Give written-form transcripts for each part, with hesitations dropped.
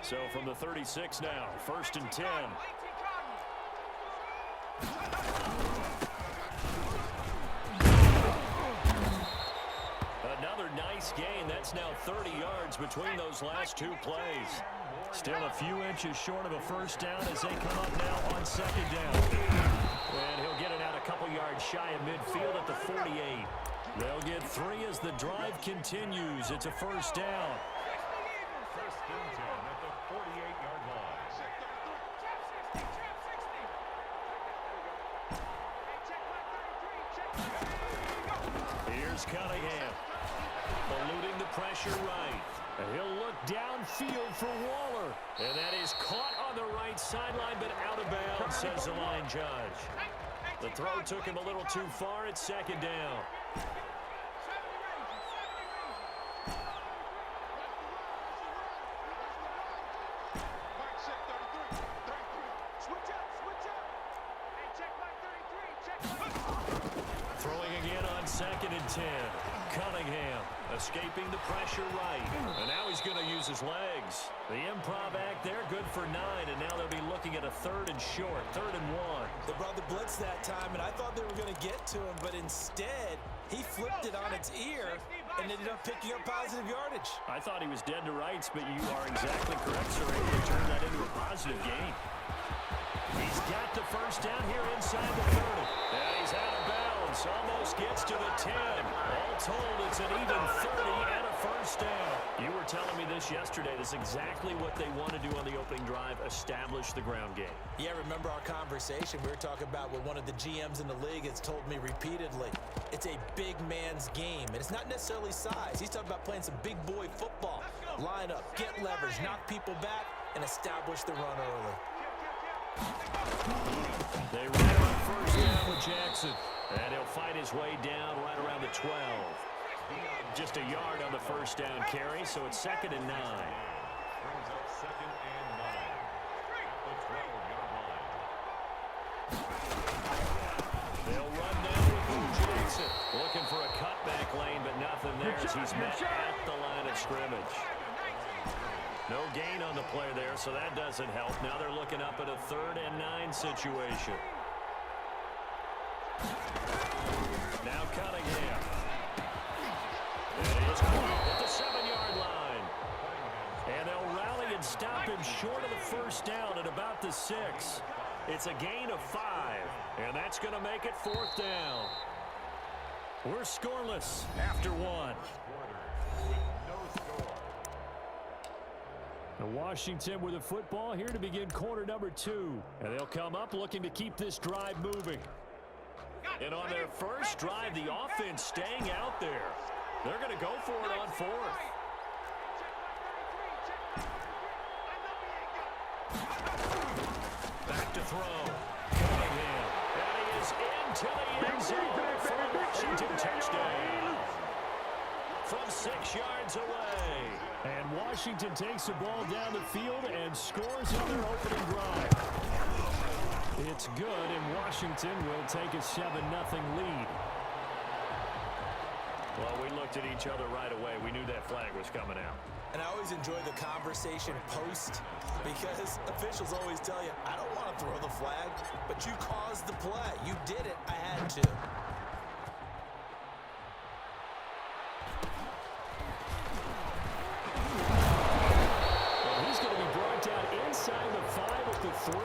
So from the 36 now, 1st and 10. Another nice gain. That's now 30 yards between those last two plays. Still a few inches short of a first down as they come up now on 2nd down. And he'll get it out a couple yards shy of midfield at the 48. They'll get 3 as the drive continues. It's a first down. First and 10 at the 48-yard line. Here's Cunningham. Eluding the pressure right. And he'll look downfield for Waller. And that is caught on the right sideline, but out of bounds, says the line judge. The throw took him a little too far. It's 2nd down. Throwing again on 2nd and 10. Cunningham escaping the pressure right. And now he's going to use his legs. The improv act there, good for 9. And now they'll be looking at a 3rd and short, 3rd and 1. They brought the blitz that time, and I thought they were going to get to him, but instead, he flipped it on its ear and ended up picking up positive yardage. I thought he was dead to rights, but you are exactly correct, sir. Able to turn that into a positive gain. He's got the first down here inside the 30. And he's out of bounds. Almost gets to the 10. All told, it's an even 30 and a first down. You were telling me this yesterday. This is exactly what they want to do on the opening drive, establish the ground game. Yeah, remember our conversation? We were talking about what one of the GMs in the league has told me repeatedly. It's a big man's game, and it's not necessarily size. He's talking about playing some big boy football. Line up, get leverage, knock people back, and establish the run early. They ran on first down with Jackson. And he'll fight his way down right around the 12. Just a yard on the first down carry, so it's 2nd and 9. Brings up 2nd and 9 at the 12-yard line. They'll run now with Jackson. Looking for a cutback lane, but nothing there as he's met at the line of scrimmage. No gain on the play there, so that doesn't help. Now they're looking up at a 3rd and 9 situation. Now Cunningham. And he's caught at the 7-yard line. And they'll rally and stop him short of the first down at about the 6. It's a gain of 5. And that's going to make it 4th down. We're scoreless after 1. Washington with the football here to begin quarter number 2. And they'll come up looking to keep this drive moving. And on their first drive, the offense staying out there. They're going to go for it on 4th. Back to throw. Cunningham. And he is into the end zone for a Washington touchdown. From 6 yards away. And Washington takes the ball down the field and scores on their opening drive. It's good, and Washington will take a 7-0 lead. Well, we looked at each other right away. We knew that flag was coming out. And I always enjoy the conversation post because officials always tell you, I don't want to throw the flag, but you caused the play. You did it. I had to. Well, he's going to be brought down inside the 5 at the 3.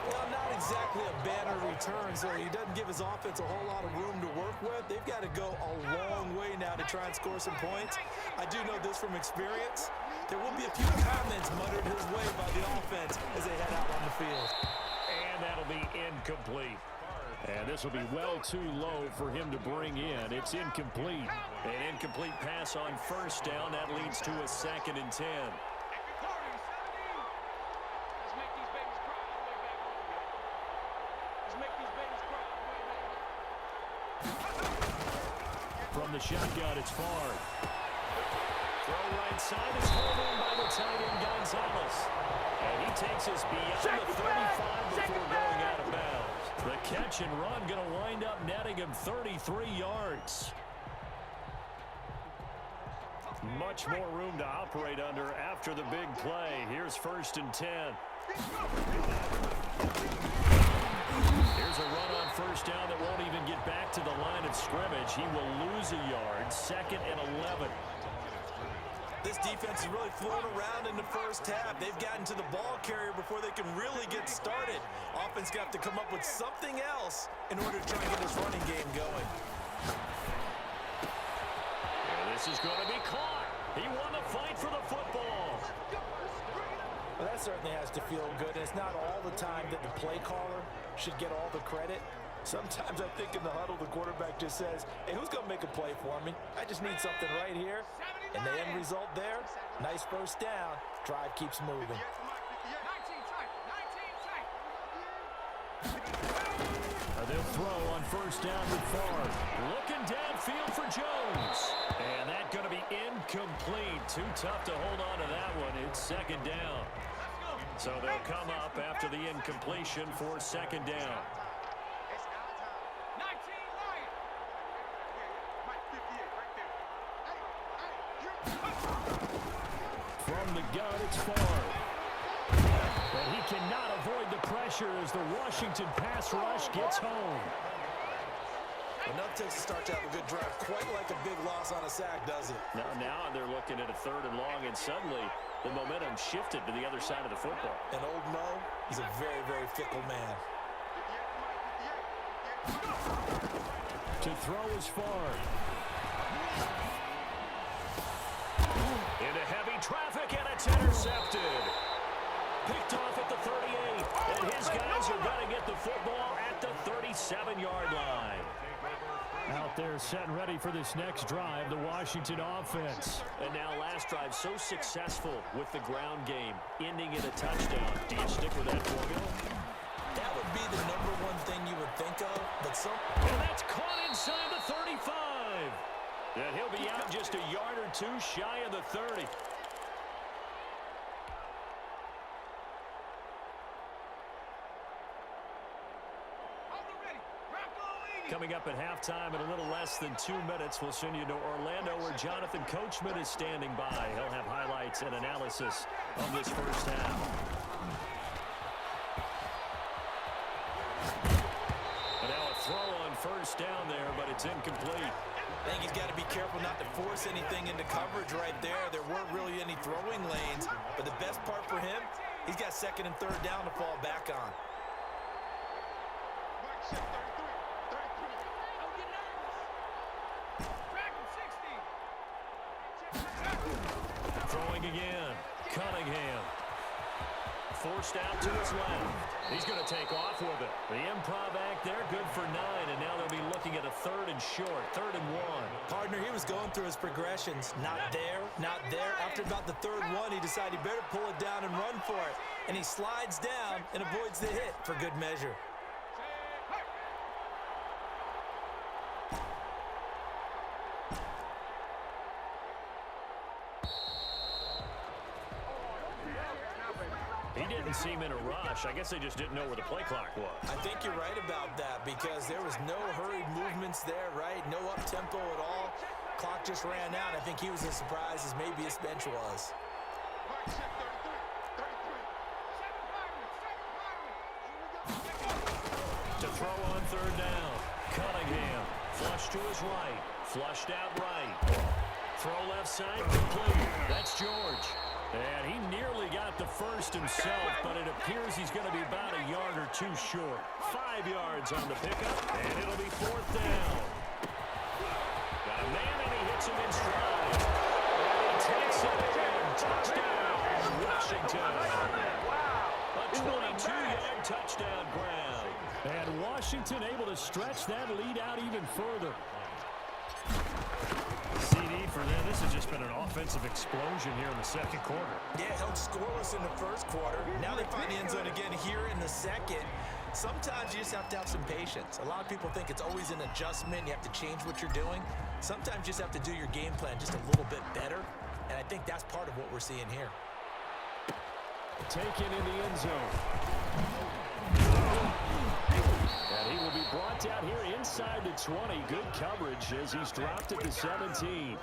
Well, not exactly a banner return, so he doesn't give his offense a whole lot of room to work with. They've got to go a long way now to try and score some points. I do know this from experience. There will be a few comments muttered his way by the offense as they head out on the field. And that'll be incomplete. And this will be well too low for him to bring in. It's incomplete. An incomplete pass on first down. That leads to a 2nd and 10. From the shotgun, it's far. Throw right side is hauled in by the tight end, Gonzalez. And he takes us beyond the 35 before going out of bounds. The catch and run going to wind up netting him 33 yards. much more room to operate under after the big play. Here's 1st and 10. Here's a run on 1st down that won't even get back to the line of scrimmage. He will lose a yard. 2nd and 11. This defense is really flown around in the first half. They've gotten to the ball carrier before they can really get started. Offense got to come up with something else in order to try and get this running game going. And this is going to be caught. He won the fight for the football. Well, that certainly has to feel good. And it's not all the time that the play caller should get all the credit. Sometimes I think in the huddle, the quarterback just says, hey, who's going to make a play for me? I just need something right here. And the end result there, nice 1st down. Drive keeps moving. They'll throw on 1st down with Favre. Looking downfield for Jones. And that's going to be incomplete. Too tough to hold on to that one. It's 2nd down. So they'll come up after the incompletion for 2nd down. From the gun, it's Favre. But he cannot avoid the pressure as the Washington pass rush gets home. Enough takes to start to have a good drive. Quite like a big loss on a sack, does it? Now they're looking at a 3rd and long, and suddenly the momentum shifted to the other side of the football. And old Mo, he's a very, very fickle man. To throw is Favre. Into heavy traffic, and it's intercepted. Picked off at the 38, and his guys are going to get the football at the 37-yard line. Out there set and ready for this next drive, the Washington offense. And now last drive so successful with the ground game, ending in a touchdown. Do you stick with that formula? That would be the #1 thing you would think of, but And that's caught inside the 35. And he'll be out just a yard or 2 shy of the 30. Coming up at halftime in a little less than 2 minutes, we'll send you to Orlando where Jonathan Coachman is standing by. He'll have highlights and analysis of this first half. And now a throw on 1st down there, but it's incomplete. I think he's got to be careful not to force anything into coverage right there. There weren't really any throwing lanes, but the best part for him, he's got 2nd and 3rd down to fall back on. Throwing again. Cunningham. Forced out to his left. He's going to take off with it. The improv act there, good for 9, and now they'll be looking at a 3rd and short, 3rd and 1. Partner, he was going through his progressions. Not there, not there. After about the 3rd one, he decided he better pull it down and run for it. And he slides down and avoids the hit for good measure. He didn't seem in a rush. I guess they just didn't know where the play clock was. I think you're right about that because there was no hurried movements there, right? No up-tempo at all. Clock just ran out. I think he was as surprised as maybe his bench was. To throw on 3rd down. Cunningham. Flush to his right. Flushed out right. Throw left side. Complete. That's George. And he nearly got the first himself, but it appears he's going to be about a yard or 2 short. 5 yards on the pickup, and it'll be 4th down. Got a man, and he hits him in stride. And he takes it in. Touchdown, Washington. A 22-yard touchdown ground. And Washington able to stretch that lead out even further. CD for them. This has just been an offensive explosion here in the 2nd quarter. Yeah, held scoreless in the 1st quarter. Now they find the end zone again here in the 2nd. Sometimes you just have to have some patience. A lot of people think it's always an adjustment. You have to change what you're doing. Sometimes you just have to do your game plan just a little bit better. And I think that's part of what we're seeing here. Taken in the end zone. And he will be brought down here inside the 20. Good coverage as he's dropped at the 17.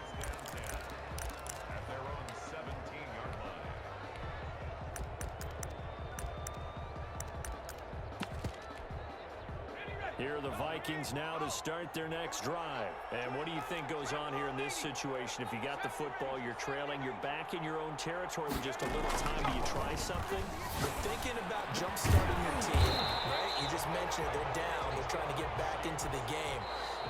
Here are the Vikings now to start their next drive. And what do you think goes on here in this situation? If you got the football, you're trailing, you're back in your own territory with just a little time. Do you try something? You're thinking about jump-starting your team, right? You just mentioned they're down. They're trying to get back into the game.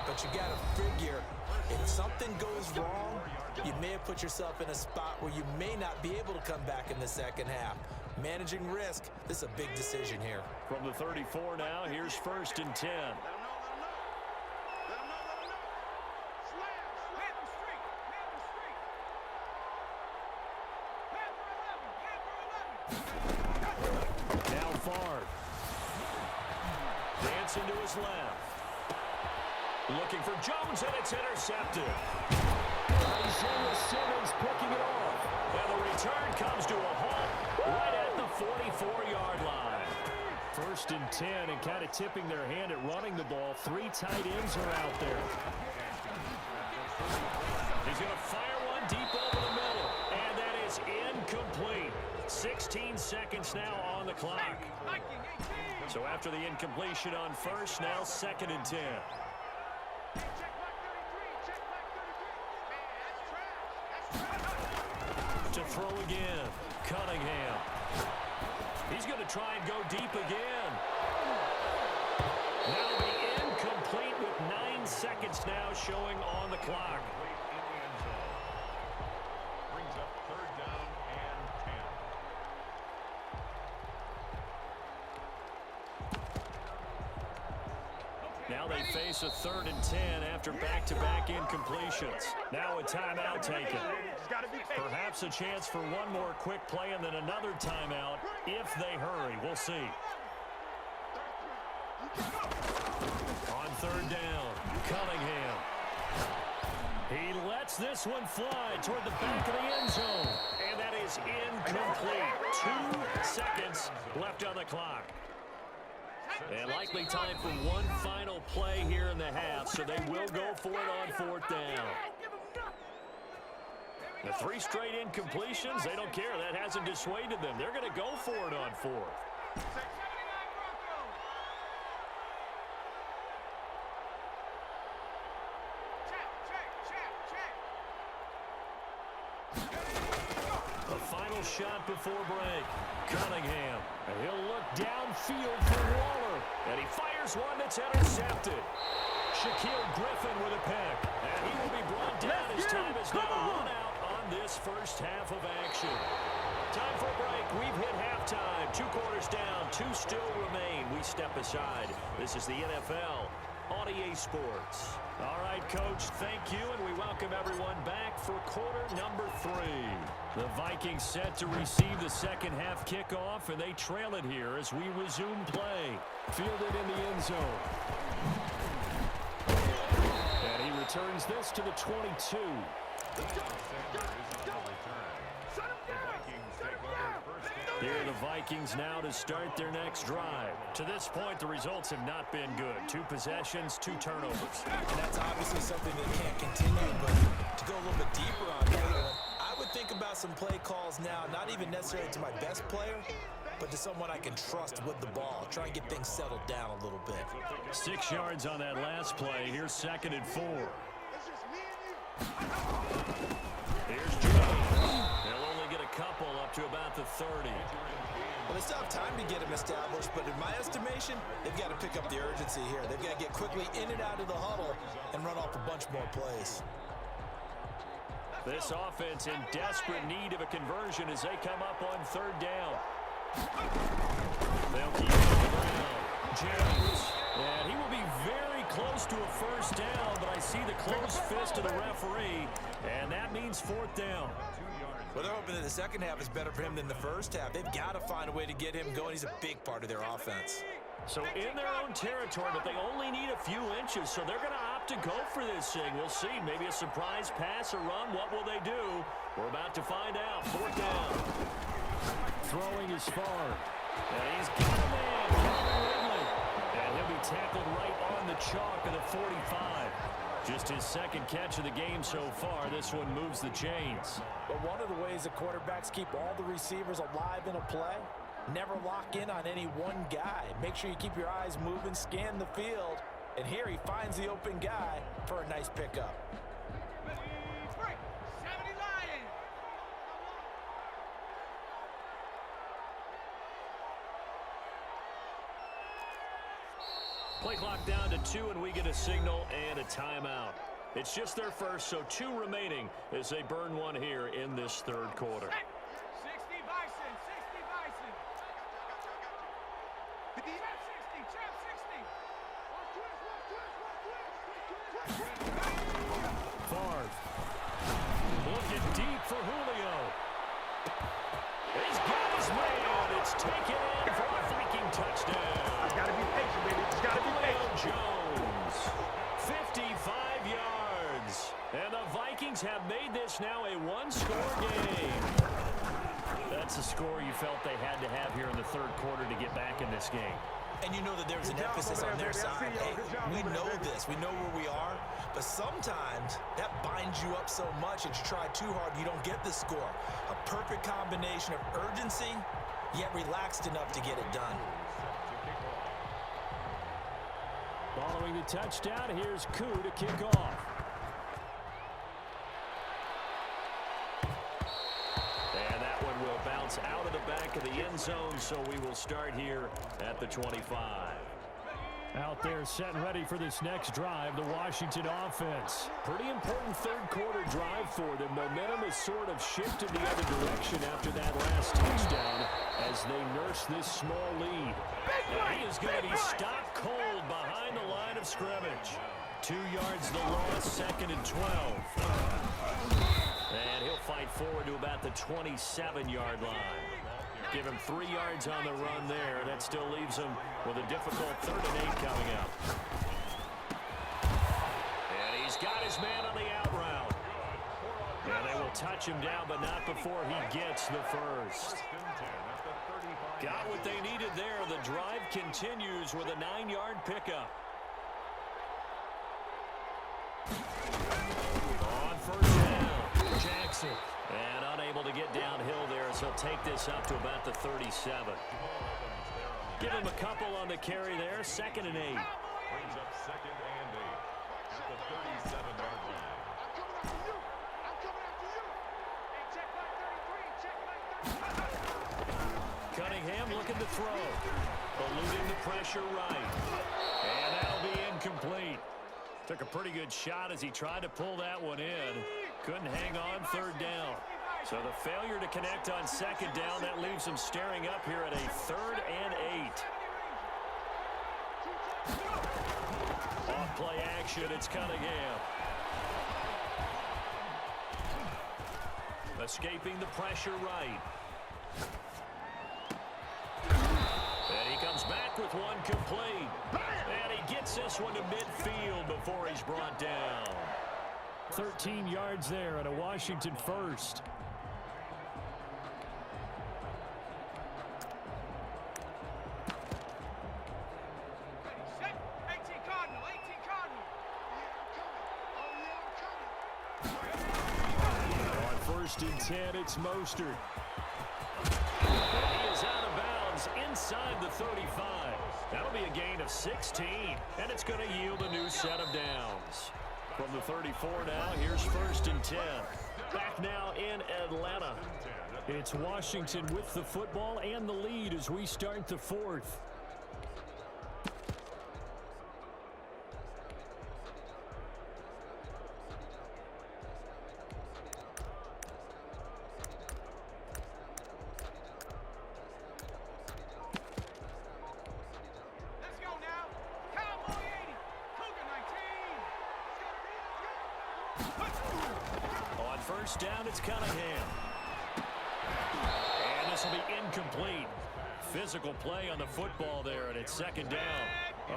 But you got to figure, if something goes wrong, you may have put yourself in a spot where you may not be able to come back in the second half. Managing risk, this is a big decision here. From the 34 now, here's 1st and 10. Now far. Dancing to his left. Looking for Jones, and it's intercepted. Isaiah Simmons picking it off. And the return comes to a halt right at the 44-yard line. 1st and 10, and kind of tipping their hand at running the ball. 3 tight ends are out there. He's going to fire one deep over the middle, and that is incomplete. 16 seconds now on the clock. So after the incompletion on 1st, now 2nd and 10. To throw again, Cunningham. He's going to try and go deep again. That'll be incomplete with 9 seconds now showing on the clock. Brings up 3rd down and 10. Now they face a 3rd and 10 after back-to-back incompletions. Now a timeout taken. Perhaps a chance for one more quick play and then another timeout if they hurry. We'll see. On 3rd down, Cunningham. He lets this one fly toward the back of the end zone. And that is incomplete. 2 seconds left on the clock. And likely time for one final play here in the half, so they will go for it on 4th down. The 3 straight incompletions, they don't care. That hasn't dissuaded them. They're going to go for it on 4th. The final shot before break. Cunningham. And he'll look downfield for Waller. And he fires one that's intercepted. Shaquille Griffin with a pick. And he will be brought down as time is now run out on this 1st half of action. Time for a break. We've hit halftime. 2 quarters down. 2 still remain. We step aside. This is the NFL on EA Sports. All right, Coach, thank you, and we welcome everyone back for quarter number 3. The Vikings set to receive the second half kickoff, and they trail it here as we resume play. Fielded in the end zone. And he returns this to the 22. Here are the Vikings now to start their next drive. To this point, the results have not been good. 2 possessions, 2 turnovers. And that's obviously something that can't continue, but to go a little bit deeper on that, I would think about some play calls now, not even necessarily to my best player, but to someone I can trust with the ball. Try and get things settled down a little bit. 6 yards on that last play. Here's 2nd and 4. Here's Jones. They'll only get a couple up to about the 30. Well, they still have time to get him established, but in my estimation, they've got to pick up the urgency here. They've got to get quickly in and out of the huddle and run off a bunch more plays. This offense in desperate need of a conversion as they come up on 3rd down. They'll keep it on the ground. Jones. And he will be very close to a 1st down, but I see the closed fist of the referee, and that means 4th down. Well, they're hoping that the second half is better for him than the first half. They've got to find a way to get him going. He's a big part of their offense. So in their own territory, but they only need a few inches, so they're going to opt to go for this thing. We'll see. Maybe a surprise pass or run. What will they do? We're about to find out. 4th down. Throwing is far. And he's got a man, Calvin Ridley. And he'll be tackled right on the chalk of the 45. Just his 2nd catch of the game so far. This one moves the chains. But one of the ways the quarterbacks keep all the receivers alive in a play Never lock in on any one guy. Make sure you keep your eyes moving, scan the field. And here he finds the open guy for a nice pickup. Play clock down to 2, and we get a signal and a timeout. It's just their first, so 2 remaining as they burn one here in this third quarter. 60 Bison, 60 Bison. Trap 60, Favre. Looking deep for Julio. He's got his man. It's taken in for a Viking touchdown. Gotta be patient, baby. Gotta be patient. Jones, 55 yards. And the Vikings have made this now a one-score game. That's the score you felt they had to have here in the third quarter to get back in this game. And you know that there's an emphasis on their side. Hey, we know this. We know where we are. But sometimes that binds you up so much that you try too hard, you don't get the score. A perfect combination of urgency, yet relaxed enough to get it done. Following the touchdown, here's Koo to kick off. And that one will bounce out of the back of the end zone, so we will start here at the 25. Out there set and ready for this next drive, the Washington offense. Pretty important third quarter drive for them. Momentum has sort of shifted the other direction after that last touchdown as they nurse this small lead. And he is going to be stopped cold behind the line of scrimmage. 2 yards the loss, 2nd and 12. And he'll fight forward to about the 27-yard line. Give him 3 yards on the run there. That still leaves him with a difficult 3rd and 8 coming up. And he's got his man on the out route. And they will touch him down, but not before he gets the first. Got what they needed there. The drive continues with a 9-yard pickup. On first down, Jackson. And unable to get downhill there, so he'll take this up to about the 37. Give him a couple on the carry there, 2nd and 8. Brings up 2nd and 8 at the 37-yard line. Cunningham looking to throw. Eluding the pressure right. And that'll be incomplete. Took a pretty good shot as he tried to pull that one in. Couldn't hang on 3rd down. So the failure to connect on 2nd down, that leaves him staring up here at a 3rd and 8. Off play action, it's Cunningham. Escaping the pressure right. And he comes back with one complete. And he gets this one to midfield before he's brought down. 13 yards there and a Washington first. On 1st and 10, it's Mostert. And he is out of bounds inside the 35. That'll be a gain of 16, and it's going to yield a new set of downs. From the 34 now, here's 1st and 10. Back now in Atlanta. It's Washington with the football and the lead as we start the 4th. On 1st down, it's Cunningham. And this will be incomplete. Physical play on the football there, and it's 2nd down.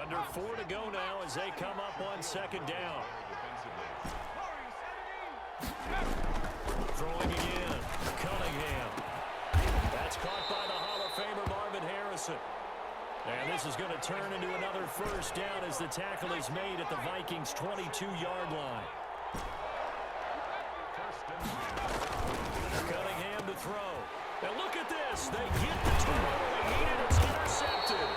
Under 4 to go now as they come up on 2nd down. Throwing again, Cunningham. That's caught by the Hall of Famer Marvin Harrison. And this is going to turn into another 1st down as the tackle is made at the Vikings' 22-yard line. Cunningham to throw. And look at this. They get the turnover. heated. It's intercepted.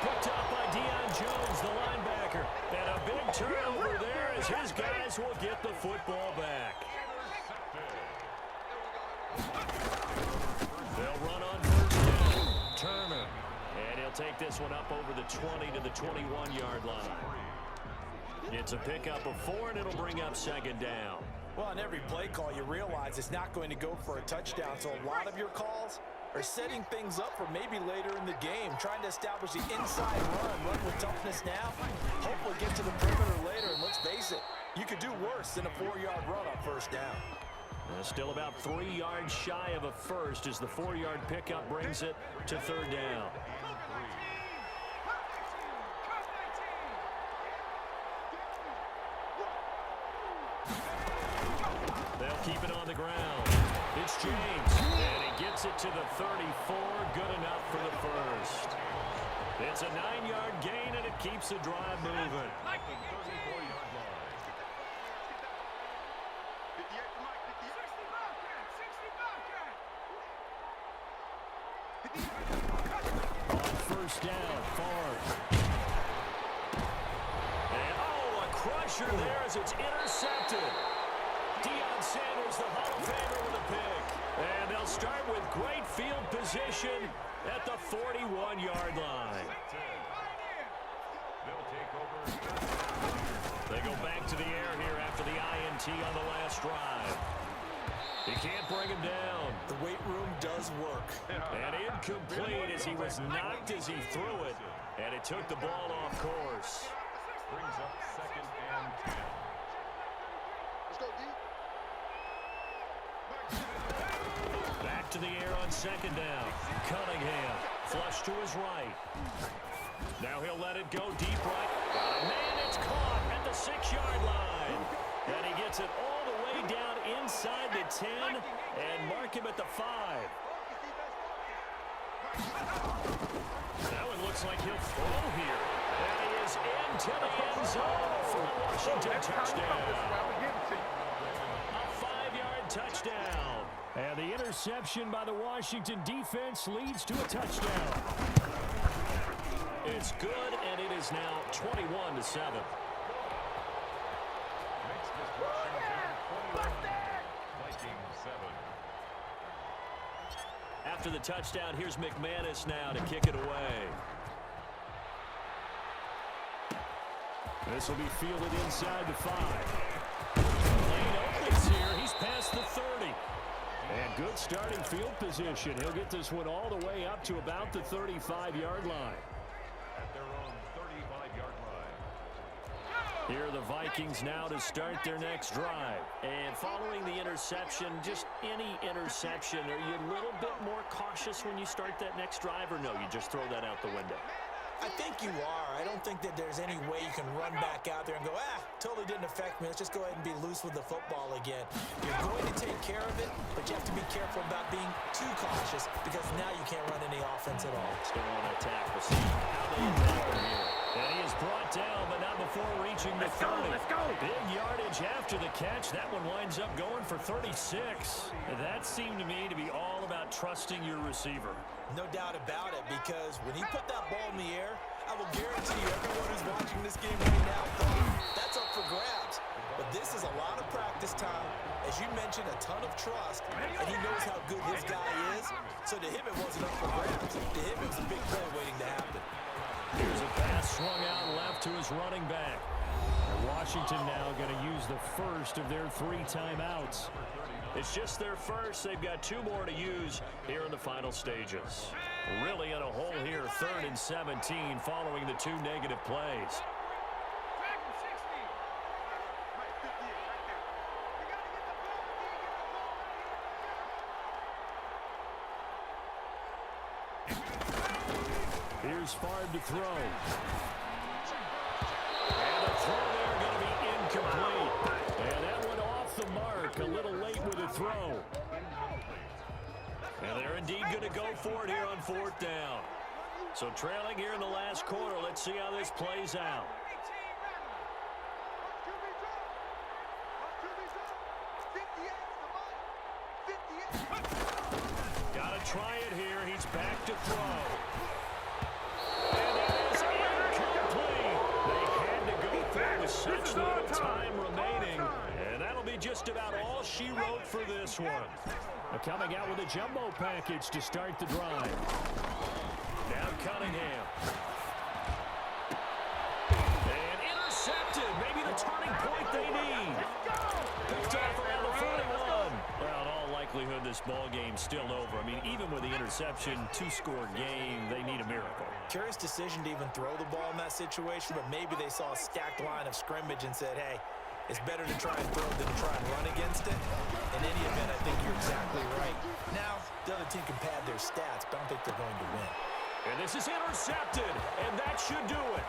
Picked up by Deion Jones, the linebacker. And a big turnover there as his guys will get the football back. They'll run on first down. Turner. And he'll take this one up over the 20 to the 21-yard line. It's a pickup of 4, and it'll bring up second down. Well, on every play call, you realize it's not going to go for a touchdown. So a lot of your calls are setting things up for maybe later in the game, trying to establish the inside run with toughness now. Hopefully get to the perimeter later, and let's face it, you could do worse than a 4-yard run on first down. Still about 3 yards shy of a first as the 4-yard pickup brings it to third down. They'll keep it on the ground. It's James, and he gets it to the 34. Good enough for the first. It's a 9-yard gain, and it keeps the drive moving. On first down, Favre. And, a crusher there as it's intercepted. Deion Sanders, the Hall of Famer, with a pick. And they'll start with great field position at the 41-yard line. They go back to the air here after the INT on the last drive. He can't bring him down. The weight room does work. And incomplete as he was knocked as he threw it. And it took the ball off course. Brings up second and 10. Let's go deep. Back to the air on second down. Cunningham, flush to his right. Now he'll let it go deep right. Man, it's caught at the 6-yard line. And he gets it all the way down inside the 10 and mark him at the 5. That one looks like he'll throw here. And he is into the end zone for a Washington touchdown. A 5-yard touchdown. And the interception by the Washington defense leads to a touchdown. It's good, and it is now 21-7. After the touchdown, here's McManus now to kick it away. This will be fielded inside the 5. Lane opens here. He's past the 30. And good starting field position. He'll get this one all the way up to about the 35-yard line. At their own 35-yard line. Here are the Vikings now to start their next drive. And following the interception, just any interception, are you a little bit more cautious when you start that next drive, or no, you just throw that out the window? I think you are. I don't think that there's any way you can run back out there and go, totally didn't affect me. Let's just go ahead and be loose with the football again. You're going to take care of it, but you have to be careful about being too cautious because now you can't run any offense at all. Still on attack. We'll see how they attack him here. And he is brought down, but not before reaching the 30. Let's go. Big yardage after the catch. That one winds up going for 36. And that seemed to me to be all about trusting your receiver. No doubt about it, because when he put that ball in the air, I will guarantee you everyone who's watching this game right now thought that's up for grabs. But this is a lot of practice time. As you mentioned, a ton of trust, and he knows how good his guy is. So to him, it wasn't up for grabs. To him, it was a big play waiting to happen. Here's a pass swung out left to his running back. And Washington now going to use the first of their 3 timeouts. It's just their first. They've got 2 more to use here in the final stages. Really in a hole here, 3rd and 17 following the 2 negative plays. Here's Favre to throw. And the throw there going to be incomplete. And that went off the mark, a little late with the throw. And they're indeed going to go for it here on 4th down. So trailing here in the last quarter, let's see how this plays out. Got to try it here. He's back to throw. she wrote for this one. Coming out with a jumbo package to start the drive. Now Cunningham. And intercepted. Maybe the turning point they need. Picked off around the 41. Well, in all likelihood, this ball game's still over. I mean, even with the interception, two-score game, they need a miracle. Curious decision to even throw the ball in that situation, but maybe they saw a stacked line of scrimmage and said, hey, it's better to try and throw than to try and run against it. In any event, I think you're exactly right. Now, the other team can pad their stats, but I don't think they're going to win. And this is intercepted, and that should do it.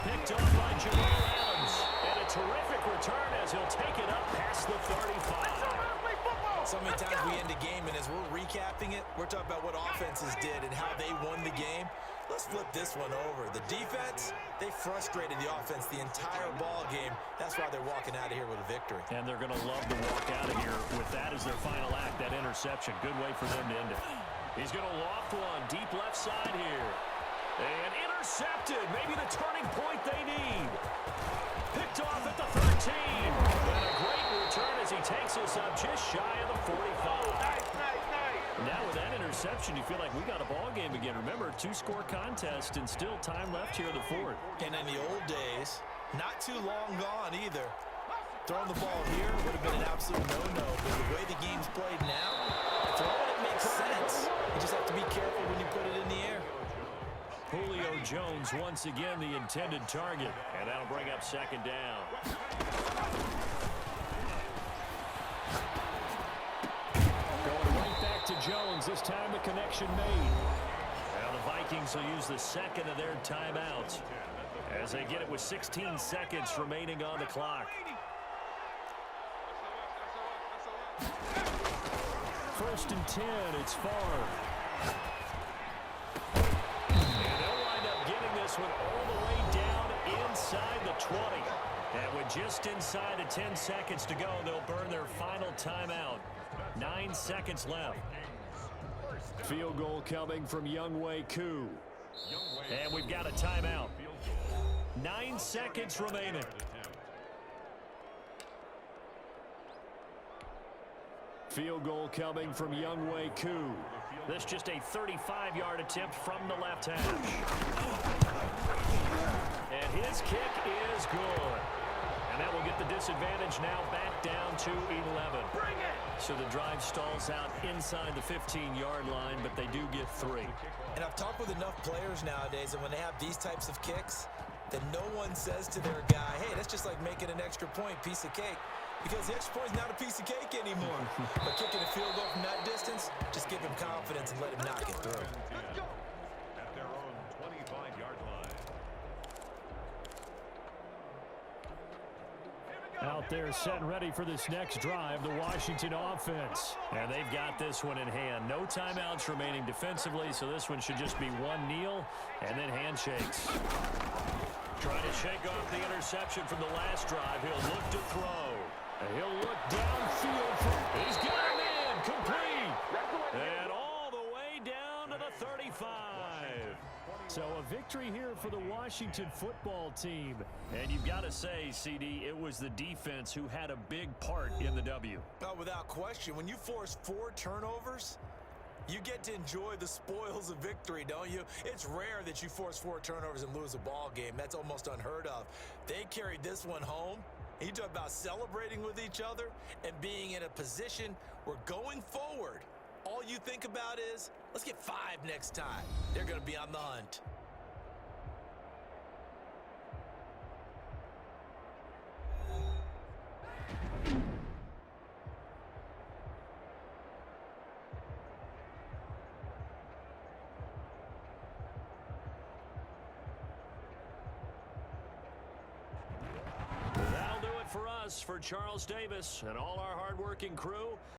Picked off by Jamal Adams. And a terrific return as he'll take it up past the 35. So many times we end a game, and as we're recapping it, we're talking about what offenses did and how they won the game. Let's flip this one over. The defense, they frustrated the offense the entire ball game. That's why they're walking out of here with a victory. And they're going to love to walk out of here with that as their final act, that interception. Good way for them to end it. He's going to loft one deep left side here. And intercepted. Maybe the turning point they need. Picked off at the 13. And a great return as he takes us up just shy of the 45. Now with that interception, you feel like we got a ball game again. Remember, two-score contest and still time left here in the fourth. And in the old days, not too long gone either. Throwing the ball here would have been an absolute no-no. But the way the game's played now, throwing it makes sense. You just have to be careful when you put it in the air. Julio Jones once again the intended target. And that'll bring up second down. Going right back to Jones. This time the connection made. Now the Vikings will use the second of their timeouts as they get it with 16 seconds remaining on the clock. First and 10, it's Favre. And they'll wind up getting this one all the way down inside the 20. And with just inside of 10 seconds to go, they'll burn their final timeout. 9 seconds left. Field goal coming from Younghoe Koo. And we've got a timeout. 9 seconds remaining. Field goal coming from Younghoe Koo. This just a 35-yard attempt from the left hash. And his kick is good. And that will get the disadvantage now back down to 11. So the drive stalls out inside the 15-yard line, but they do get 3. And I've talked with enough players nowadays, and when they have these types of kicks, then no one says to their guy, hey, that's just like making an extra point, piece of cake. Because the extra point is not a piece of cake anymore. But kicking a field goal from that distance, just give him confidence and let him knock it through. At their own 25-yard line. Out there set and ready for this next drive, the Washington offense. And they've got this one in hand. No timeouts remaining defensively, so this one should just be one kneel and then handshakes. Trying to shake off the interception from the last drive. He'll look to throw. He'll look downfield. He's got him in. Complete. And all the way down to the 35. So a victory here for the Washington football team. And you've got to say, CD, it was the defense who had a big part in the W. Oh, without question. When you force 4 turnovers, you get to enjoy the spoils of victory, don't you? It's rare that you force 4 turnovers and lose a ball game. That's almost unheard of. They carried this one home. You talk about celebrating with each other and being in a position where going forward, all you think about is, let's get 5 next time. They're going to be on the hunt. That'll do it for us, for Charles Davis and all our hardworking crew.